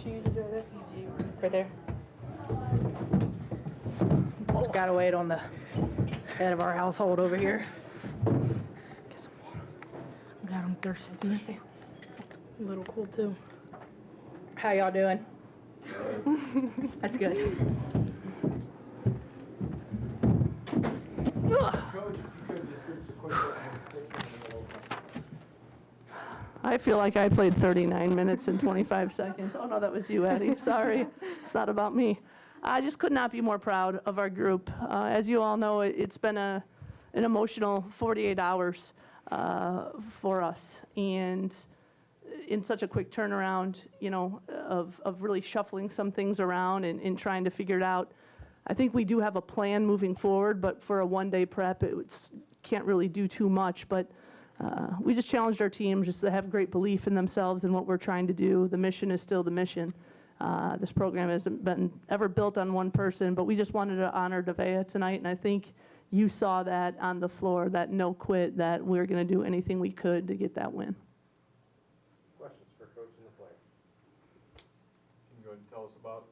she usually do it? Right there. Just gotta wait on the head of our household over here. Get some water. God, I'm thirsty. A little cool too. How y'all doing? That's good. Coach, if you could just give us a quick I feel like I played 39 minutes and 25 seconds. Oh, no, that was you, Eddie. Sorry. It's not about me. I just could not be more proud of our group. As you all know, it's been an emotional 48 hours for us. And in such a quick turnaround, you know, of really shuffling some things around and trying to figure it out. I think we do have a plan moving forward, but for a one-day prep, can't really do too much. But we just challenged our team just to have great belief in themselves and what we're trying to do. The mission is still the mission. This program hasn't been ever built on one person, but we just wanted to honor Nevaeh tonight, and I think you saw that on the floor, that no quit, that we're going to do anything we could to get that win. questions for Coach and the players. Can you go ahead and tell us about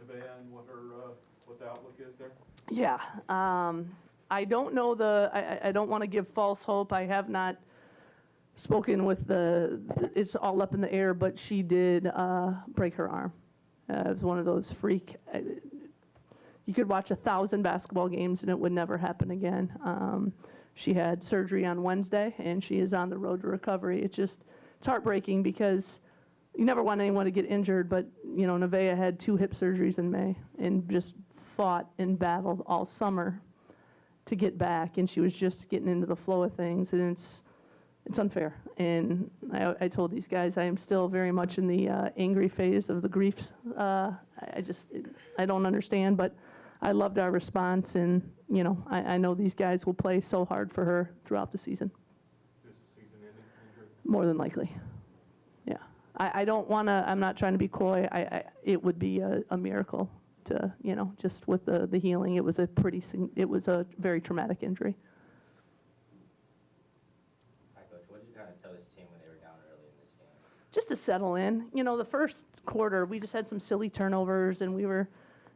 Nevaeh and what the outlook is there? Yeah. I don't know I don't want to give false hope. I have not spoken with it's all up in the air, but she did break her arm. It was one of those freak, you could watch 1,000 basketball games and it would never happen again. She had surgery on Wednesday and she is on the road to recovery. It's heartbreaking because you never want anyone to get injured, but you know, Nevaeh had 2 hip surgeries in May and just fought and battled all summer to get back, and she was just getting into the flow of things, and it's unfair. And I told these guys I am still very much in the angry phase of the griefs. I don't understand, but I loved our response, and you know, I know these guys will play so hard for her throughout the season. Is the season ending injury? More than likely, yeah. I don't want to. I'm not trying to be coy. It would be a miracle to, you know, just with the healing. It was a very traumatic injury. Hi, Coach. What did you kind of tell this team when they were down early in this game? Just to settle in. You know, the first quarter, we just had some silly turnovers, and we were,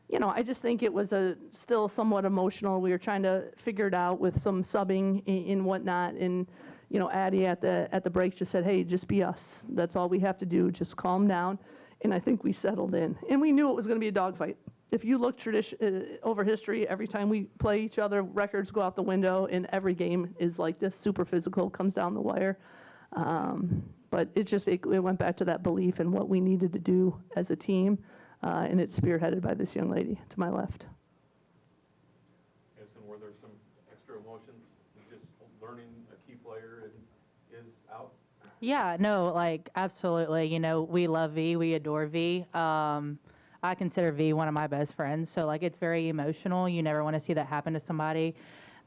you know, I just think it was still somewhat emotional. We were trying to figure it out with some subbing and whatnot, and you know, Addie at the break just said, hey, just be us. That's all we have to do. Just calm down. And I think we settled in. And we knew it was going to be a dogfight. If you look over history, every time we play each other, records go out the window, and every game is like this, super physical, comes down the wire. But it went back to that belief in what we needed to do as a team, and it's spearheaded by this young lady to my left. Yes, and were there some extra emotions, just learning a key player is out? Yeah, no, like, absolutely. You know, we love V. We adore V. I consider V one of my best friends. So, like, it's very emotional. You never want to see that happen to somebody.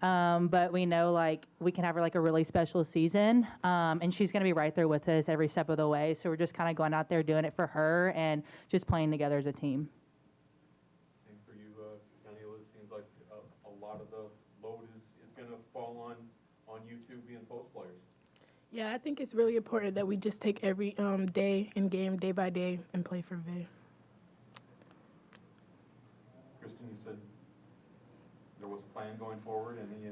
But we know, like, we can have her, like, a really special season. And she's going to be right there with us every step of the way. So we're just kind of going out there doing it for her and just playing together as a team. Same for you, Daniela. It seems like a lot of the load is going to fall on you two being post players. Yeah, I think it's really important that we just take every day and game, day by day, and play for V. Kristen, you said there was a plan going forward. Any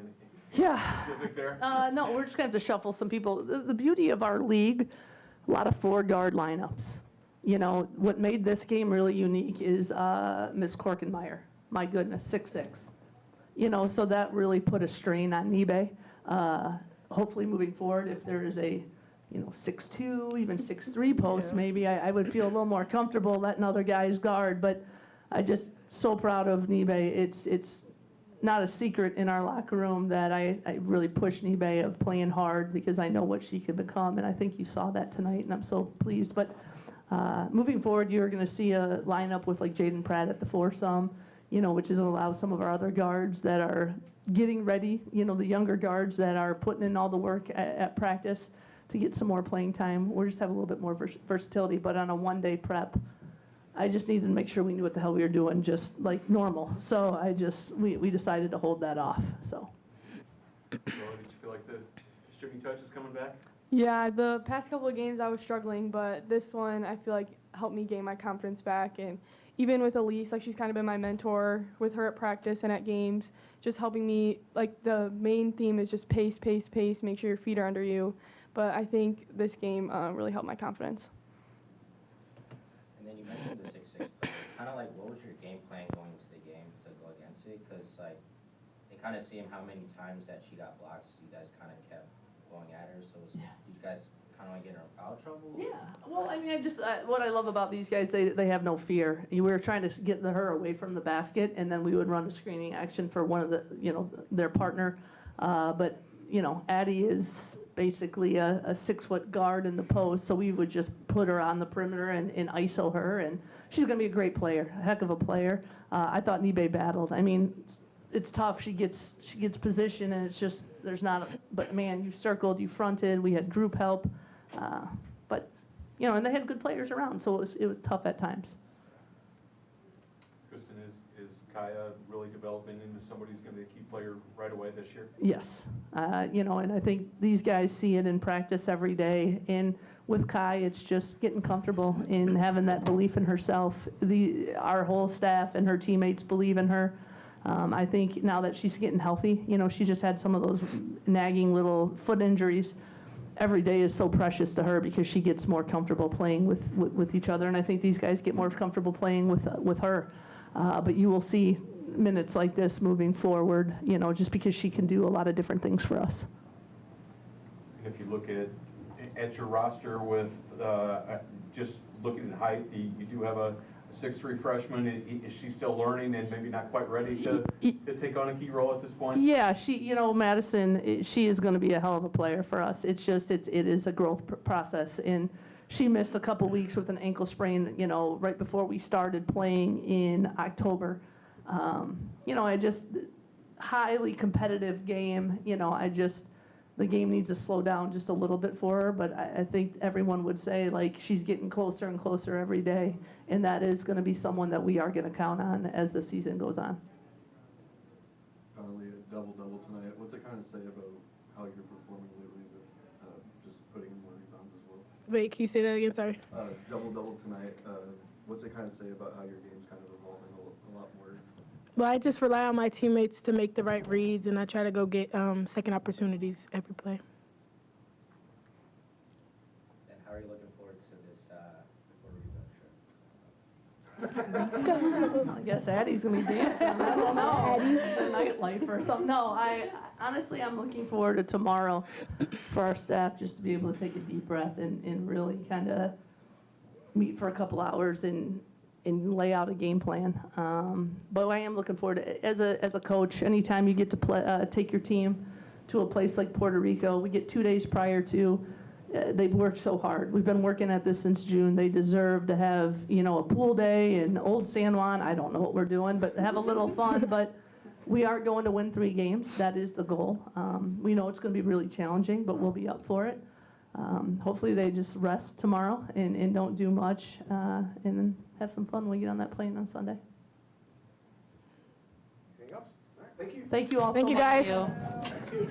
Yeah. specific there? No, we're just going to have to shuffle some people. The beauty of our league, a lot of 4-guard lineups. You know, what made this game really unique is Ms. Korkenmeyer. My goodness, 6'6". You know, so that really put a strain on Nebe. Hopefully moving forward, if there is a, you know, 6'2", even 6'3" post, maybe I would feel a little more comfortable letting other guys guard. But I just so proud of Nebe. It's not a secret in our locker room that I really push Nebe of playing hard because I know what she can become, and I think you saw that tonight, and I'm so pleased. But moving forward, you're going to see a lineup with like Jaden Pratt at the foursome, you know, which is going to allow some of our other guards that are getting ready, you know, the younger guards that are putting in all the work at practice to get some more playing time. We're just have a little bit more versatility, but on a one-day prep, I just needed to make sure we knew what the hell we were doing, just like normal. So we decided to hold that off, so. Did you feel like the shooting touch is coming back? Yeah, the past couple of games I was struggling, but this one I feel like helped me gain my confidence back. And even with Elise, like she's kind of been my mentor with her at practice and at games, just helping me. Like the main theme is just pace, pace, pace. Make sure your feet are under you. But I think this game really helped my confidence. And then you mentioned the 6-6 play. Kind of like, what was your game plan going into the game to go against it? Because like, it kind of seemed how many times that she got blocks, you guys kind of kept going at her. So did you guys kind of like get in foul trouble? Yeah, well, I mean, what I love about these guys, they have no fear. We were trying to get her away from the basket, and then we would run a screening action for one of the, their partner. But, Addie is basically a 6-foot guard in the post, so we would just put her on the perimeter and ISO her, and she's going to be a great player, a heck of a player. I thought Nibe battled. I mean, it's tough. She gets position, and it's just but man, you circled, you fronted. We had group help, but and they had good players around, so it was tough at times. Kristen, is Kaya really developing into somebody who's going to be a key player right away this year? Yes, and I think these guys see it in practice every day. And with Kai, it's just getting comfortable in having that belief in herself. Our whole staff and her teammates believe in her. I think now that she's getting healthy, she just had some of those nagging little foot injuries. Every day is so precious to her because she gets more comfortable playing with each other, and I think these guys get more comfortable playing with her. But you will see minutes like this moving forward, just because she can do a lot of different things for us. And if you look at your roster with just looking at height, you do have a 6'3" freshman. Is she still learning and maybe not quite ready to take on a key role at this point? Yeah, Madison, she is going to be a hell of a player for us. It's just, it is a growth process. And she missed a couple weeks with an ankle sprain, right before we started playing in October. Highly competitive game. The game needs to slow down just a little bit for her, but I think everyone would say, like, she's getting closer and closer every day, and that is going to be someone that we are going to count on as the season goes on. Finally, a double-double tonight. What's it kind of say about how you're performing lately with just putting in more rebounds as well? Wait, can you say that again? Sorry. Double-double tonight. What's it kind of say about how your game's kind of evolving a lot more? Well, I just rely on my teammates to make the right reads, and I try to go get second opportunities every play. And how are you looking forward to this Puerto Rico trip? I guess Addie's going to be dancing. I don't know. The nightlife or something. No, honestly, I'm looking forward to tomorrow for our staff just to be able to take a deep breath and really kind of meet for a couple hours and lay out a game plan. But I am looking forward to, as a coach, anytime you get to play, take your team to a place like Puerto Rico, we get 2 days prior to. They've worked so hard. We've been working at this since June. They deserve to have, a pool day in Old San Juan. I don't know what we're doing, but have a little fun. But we are going to win 3 games. That is the goal. We know it's going to be really challenging, but we'll be up for it. Hopefully they just rest tomorrow and don't do much, and then have some fun when we get on that plane on Sunday. Anything else? All right, thank you. Thank you all Thank so you, much. guys. Thank you.